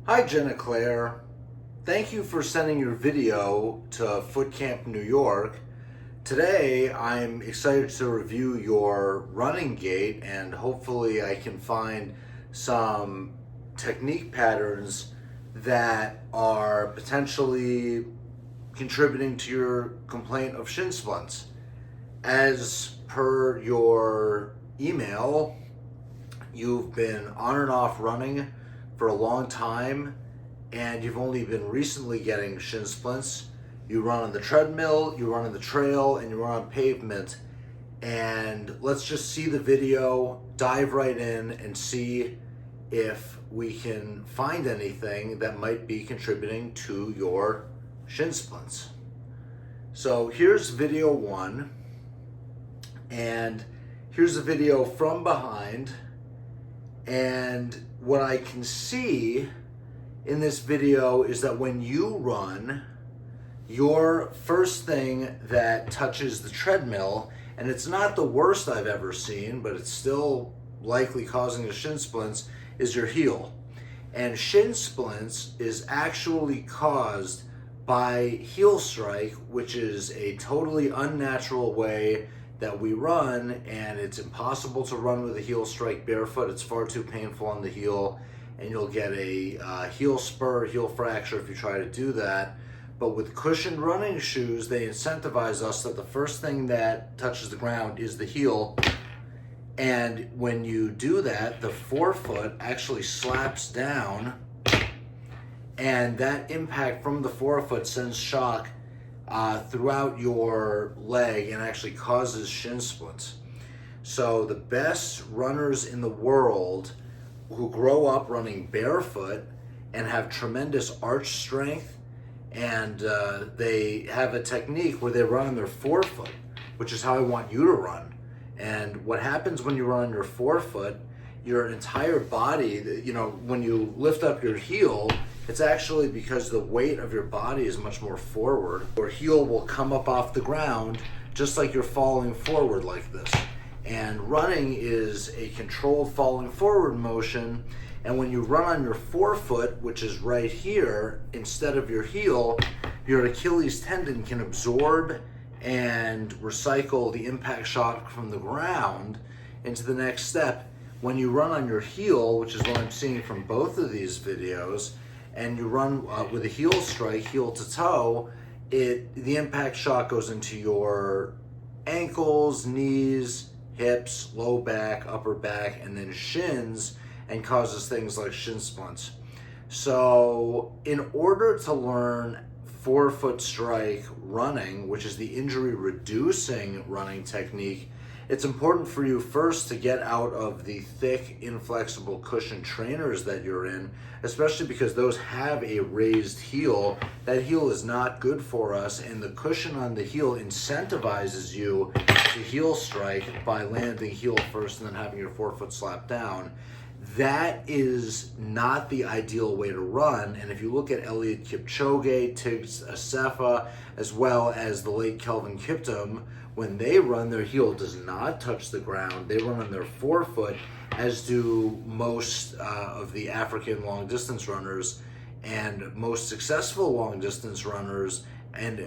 Hi Jenna-Clare, thank you for sending your video to FootCamp New York. Today I'm excited to review your running gait and hopefully I can find some technique patterns that are potentially contributing to your complaint of shin splints. As per your email, you've been on and off running for a long time and you've only been recently getting shin splints. You run on the treadmill, you run on the trail, and you run on pavement. And let's just see the video, dive right in and see if we can find anything that might be contributing to your shin splints. So here's video one, and here's a video from behind. And what I can see in this video is that when you run, your first thing that touches the treadmill, and it's not the worst I've ever seen, but it's still likely causing the shin splints, is your heel. And shin splints is actually caused by heel strike, which is a totally unnatural way that we run, and it's impossible to run with a heel strike barefoot. It's far too painful on the heel, and you'll get a heel spur, heel fracture if you try to do that. But with cushioned running shoes, they incentivize us that the first thing that touches the ground is the heel. And when you do that, the forefoot actually slaps down, and that impact from the forefoot sends shock throughout your leg and actually causes shin splints. So the best runners in the world who grow up running barefoot and have tremendous arch strength, and they have a technique where they run on their forefoot, which is how I want you to run. And what happens when you run on your forefoot, your entire body, when you lift up your heel, it's actually because the weight of your body is much more forward. Your heel will come up off the ground just like you're falling forward like this. And running is a controlled falling forward motion. And when you run on your forefoot, which is right here, instead of your heel, your Achilles tendon can absorb and recycle the impact shock from the ground into the next step. When you run on your heel, which is what I'm seeing from both of these videos, and you run with a heel strike, heel to toe, the impact shock goes into your ankles, knees, hips, low back, upper back, and then shins, and causes things like shin splints. So in order to learn forefoot strike running, which is the injury reducing running technique, it's important for you first to get out of the thick, inflexible cushion trainers that you're in, especially because those have a raised heel. That heel is not good for us, and the cushion on the heel incentivizes you to heel strike by landing heel first and then having your forefoot slap down. That is not the ideal way to run. And if you look at Eliud Kipchoge, Tiggs Assefa, as well as the late Kelvin Kiptum, when they run, their heel does not touch the ground. They run on their forefoot, as do most of the African long distance runners, and most successful long distance runners and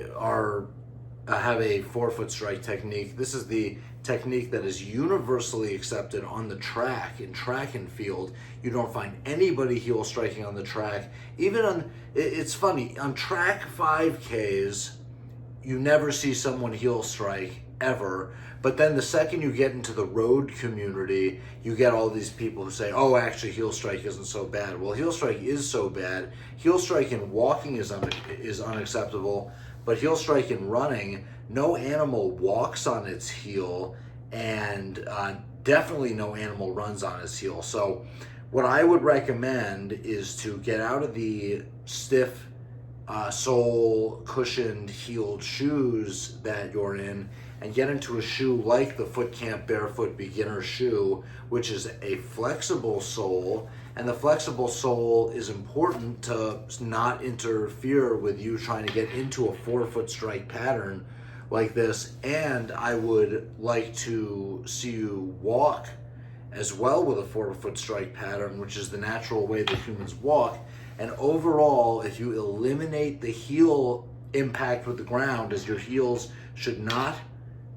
have a forefoot strike technique. This is the technique that is universally accepted on the track. In track and field, you don't find anybody heel striking on the track. It's funny, on track 5Ks, you never see someone heel strike ever. But then the second you get into the road community, you get all these people who say, oh, actually heel strike isn't so bad. Well, heel strike is so bad. Heel strike in walking is unacceptable, but heel strike in running, no animal walks on its heel, and definitely no animal runs on its heel. So what I would recommend is to get out of the stiff sole cushioned heeled shoes that you're in and get into a shoe like the FootCamp Barefoot Beginner shoe, which is a flexible sole. And the flexible sole is important to not interfere with you trying to get into a forefoot strike pattern like this. And I would like to see you walk as well with a forefoot strike pattern, which is the natural way that humans walk. And overall, if you eliminate the heel impact with the ground, as your heels should not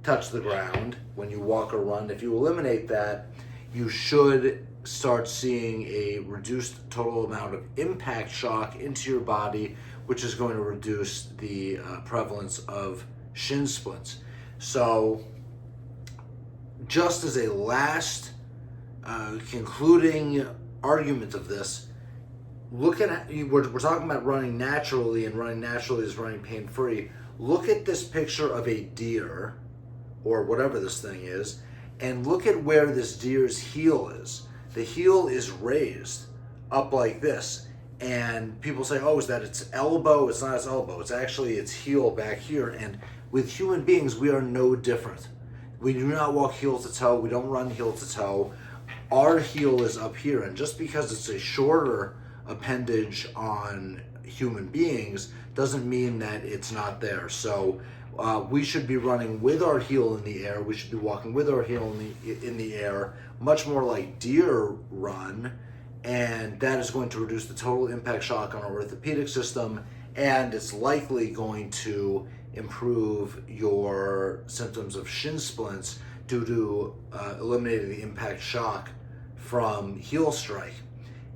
touch the ground when you walk or run, if you eliminate that, you should start seeing a reduced total amount of impact shock into your body, which is going to reduce the prevalence of shin splints. So just as a last concluding argument of this, look at, we're talking about running naturally, and running naturally is running pain-free. Look at this picture of a deer, or whatever this thing is, and look at where this deer's heel is. The heel is raised up like this. And people say, oh, is that its elbow? It's not its elbow. It's actually its heel back here. And with human beings, we are no different. We do not walk heel to toe. We don't run heel to toe. Our heel is up here. And just because it's a shorter appendage on human beings doesn't mean that it's not there. So we should be running with our heel in the air. We should be walking with our heel in the air, much more like deer run. And that is going to reduce the total impact shock on our orthopedic system, and it's likely going to improve your symptoms of shin splints due to eliminating the impact shock from heel strike.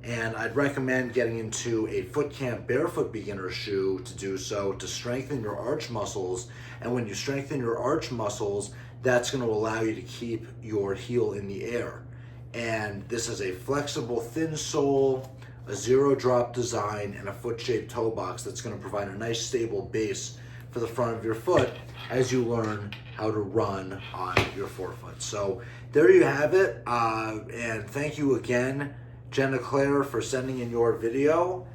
And I'd recommend getting into a FootCamp barefoot beginner shoe to do so, to strengthen your arch muscles. And when you strengthen your arch muscles, that's going to allow you to keep your heel in the air. And this is a flexible, thin sole, a zero drop design, and a foot-shaped toe box that's going to provide a nice stable base for the front of your foot as you learn how to run on your forefoot. So there you have it. And thank you again, Jenna-Clare, for sending in your video.